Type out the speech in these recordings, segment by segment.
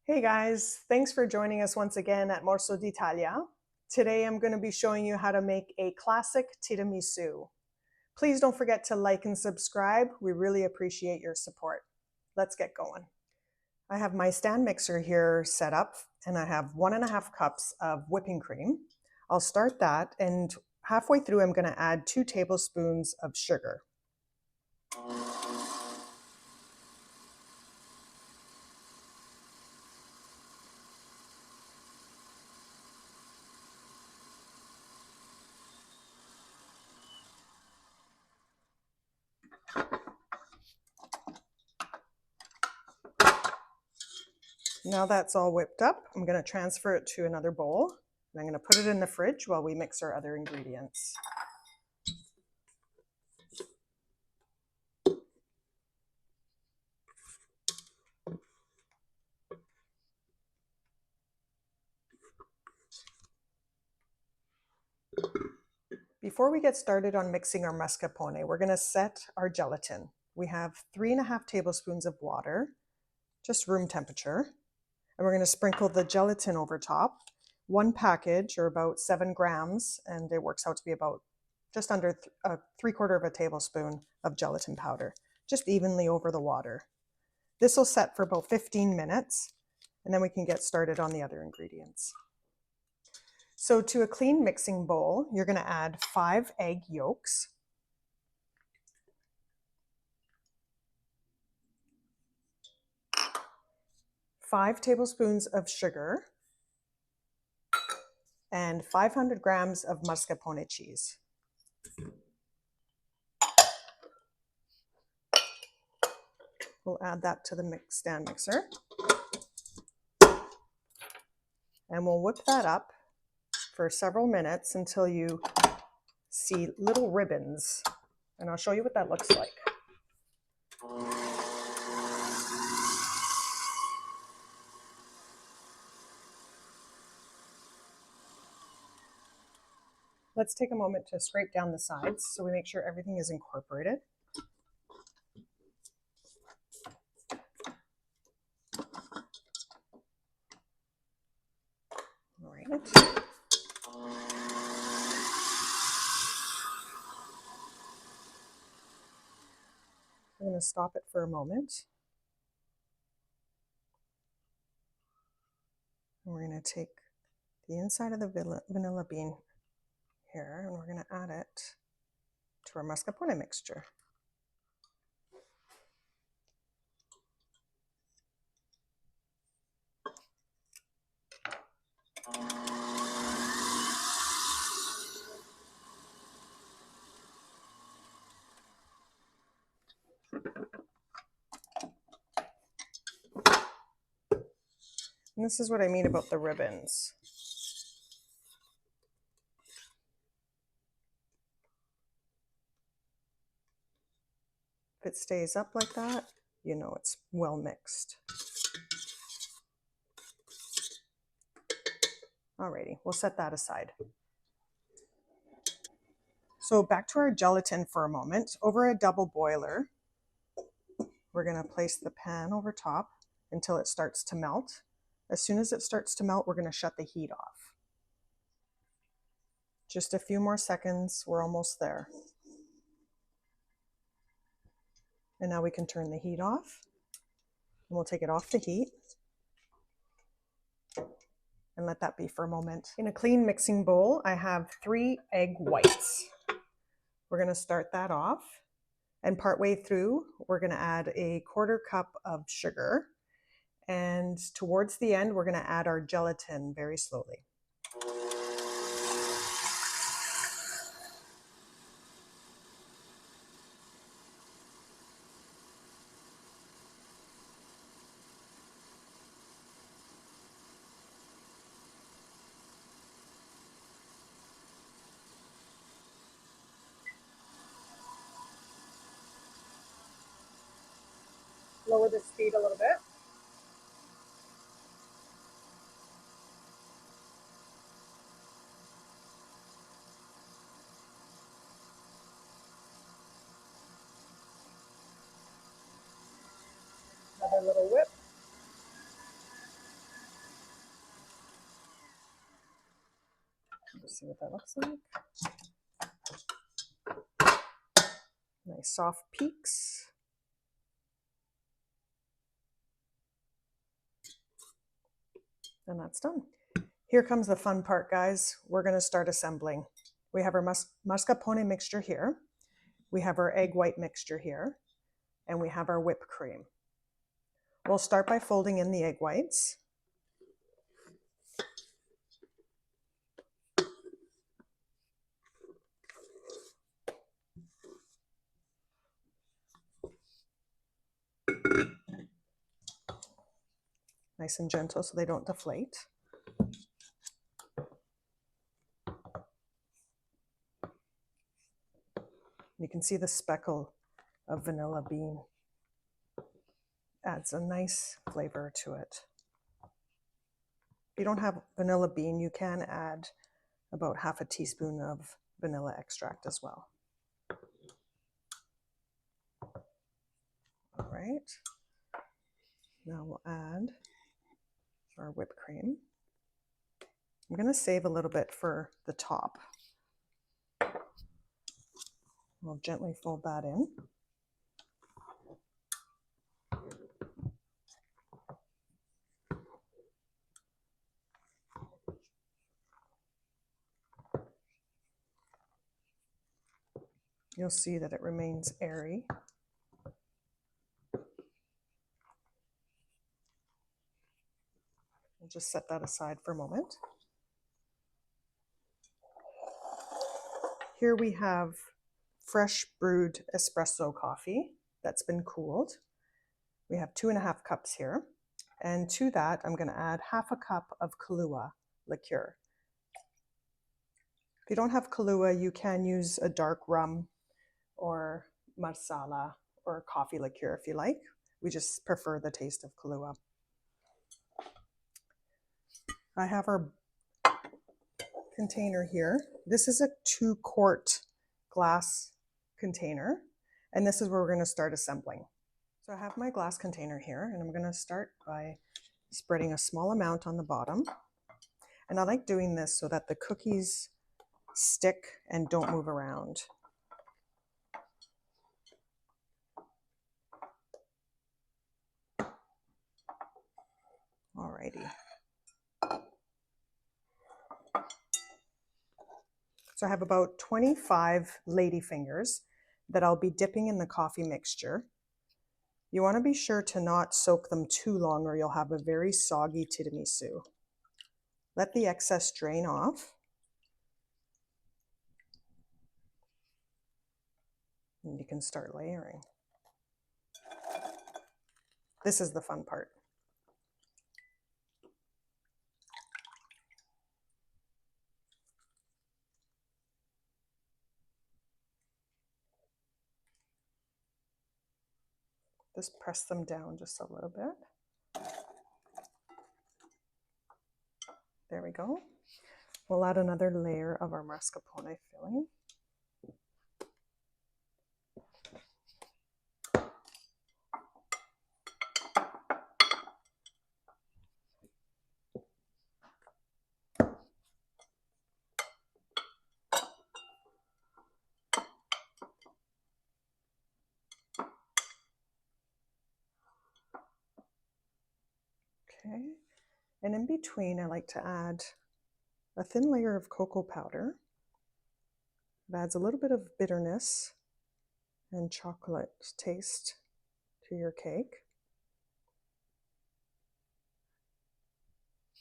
Hey guys, thanks for joining us once again at Morso d'Italia. Today I'm going to be showing you how to make a classic tiramisu. Please don't forget to like and subscribe. We really appreciate your support. Let's get going. I have my stand mixer here set up and I have 1.5 cups of whipping cream. I'll start that, and halfway through I'm going to add 2 tablespoons of sugar. Now that's all whipped up, I'm going to transfer it to another bowl, and I'm going to put it in the fridge while we mix our other ingredients. Before we get started on mixing our mascarpone, we're going to set our gelatin. We have 3.5 tablespoons of water, just room temperature, and we're going to sprinkle the gelatin over top. One package, or about 7 grams, and it works out to be about just under 3/4 of a tablespoon of gelatin powder, just evenly over the water. This will set for about 15 minutes, and then we can get started on the other ingredients. So to a clean mixing bowl, you're going to add 5 egg yolks, 5 tablespoons of sugar, and 500 grams of mascarpone cheese. We'll add that to the stand mixer. And we'll whip that up for several minutes until you see little ribbons. And I'll show you what that looks like. Let's take a moment to scrape down the sides so we make sure everything is incorporated. All right. I'm going to stop it for a moment. And we're going to take the inside of the vanilla bean here, and we're going to add it to our mascarpone mixture. And this is what I mean about the ribbons. If it stays up like that, you know it's well mixed. Alrighty, we'll set that aside. So back to our gelatin for a moment. Over a double boiler, we're going to place the pan over top until it starts to melt. As soon as it starts to melt, we're going to shut the heat off. Just a few more seconds, we're almost there. And now we can turn the heat off, and we'll take it off the heat and let that be for a moment. In a clean mixing bowl, I have 3 egg whites. We're going to start that off, and partway through, we're going to add a 1/4 cup of sugar, and towards the end, we're going to add our gelatin very slowly. Lower the speed a little bit. Another little whip. Let's see what that looks like. Nice soft peaks. And that's done. Here comes the fun part, guys. We're going to start assembling. We have our mascarpone mixture here. We have our egg white mixture here. And we have our whipped cream. We'll start by folding in the egg whites. Nice and gentle so they don't deflate. You can see the speckle of vanilla bean. Adds a nice flavor to it. If you don't have vanilla bean, you can add about half a teaspoon of vanilla extract as well. All right. Now we'll add our whipped cream. I'm going to save a little bit for the top. We'll gently fold that in. You'll see that it remains airy. We'll just set that aside for a moment. Here we have fresh brewed espresso coffee that's been cooled. We have 2.5 cups here. And to that, I'm going to add half a cup of Kahlua liqueur. If you don't have Kahlua, you can use a dark rum or marsala or coffee liqueur if you like. We just prefer the taste of Kahlua. I have our container here. This is a 2-quart glass container, and this is where we're going to start assembling. So I have my glass container here, and I'm going to start by spreading a small amount on the bottom. And I like doing this so that the cookies stick and don't move around. Alrighty. So I have about 25 ladyfingers that I'll be dipping in the coffee mixture. You want to be sure to not soak them too long or you'll have a very soggy tiramisu. Let the excess drain off. And you can start layering. This is the fun part. Just press them down just a little bit. There we go. We'll add another layer of our mascarpone filling. Okay, and in between I like to add a thin layer of cocoa powder. It adds a little bit of bitterness and chocolate taste to your cake.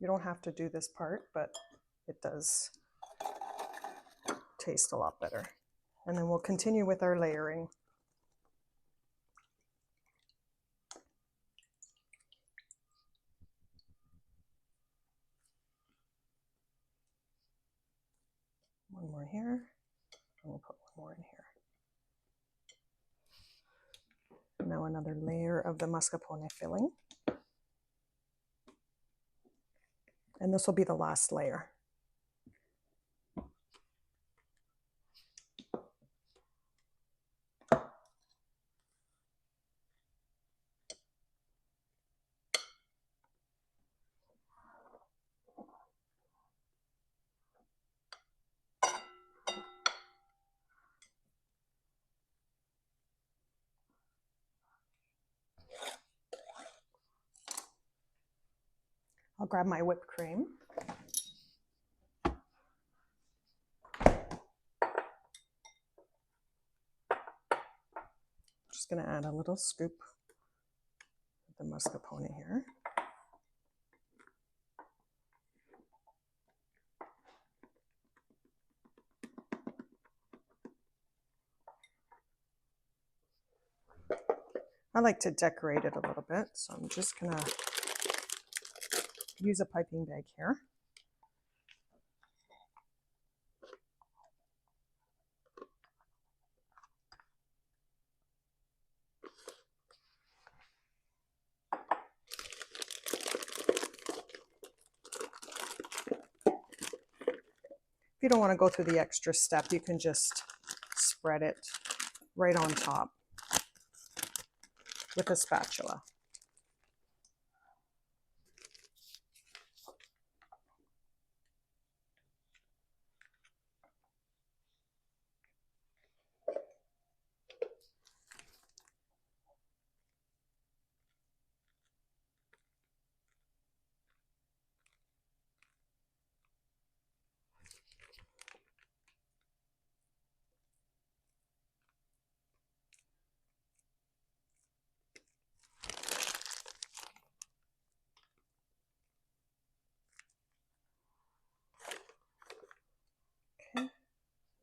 You don't have to do this part, but it does taste a lot better. And then we'll continue with our layering. One more here, and we'll put one more in here. Now another layer of the mascarpone filling. And this will be the last layer. I'll grab my whipped cream. Just going to add a little scoop of the mascarpone here. I like to decorate it a little bit, so I'm just going to use a piping bag here. If you don't want to go through the extra step, you can just spread it right on top with a spatula.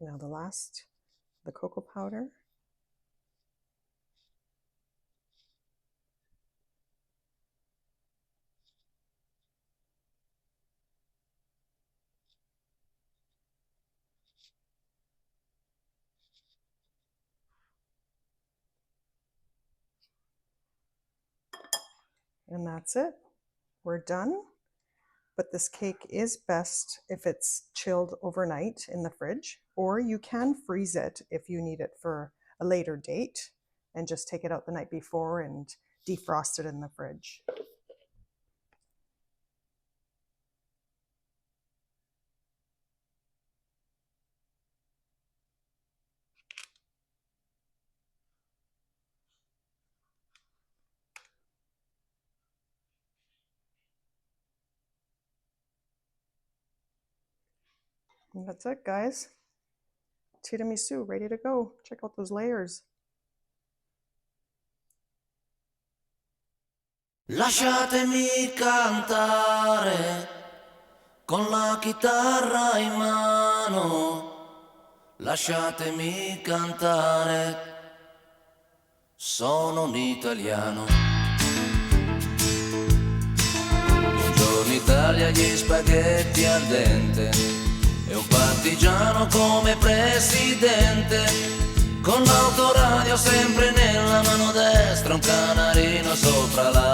Okay, now the cocoa powder. And that's it. We're done. But this cake is best if it's chilled overnight in the fridge, or you can freeze it if you need it for a later date and just take it out the night before and defrost it in the fridge. And that's it, guys. Tiramisù, ready to go. Check out those layers. Lasciatemi cantare con la chitarra in mano. Lasciatemi cantare. Sono un italiano. Buongiorno Italia, gli spaghetti al dente e un partigiano come presidente, con l'autoradio sempre nella mano destra, un canarino sopra la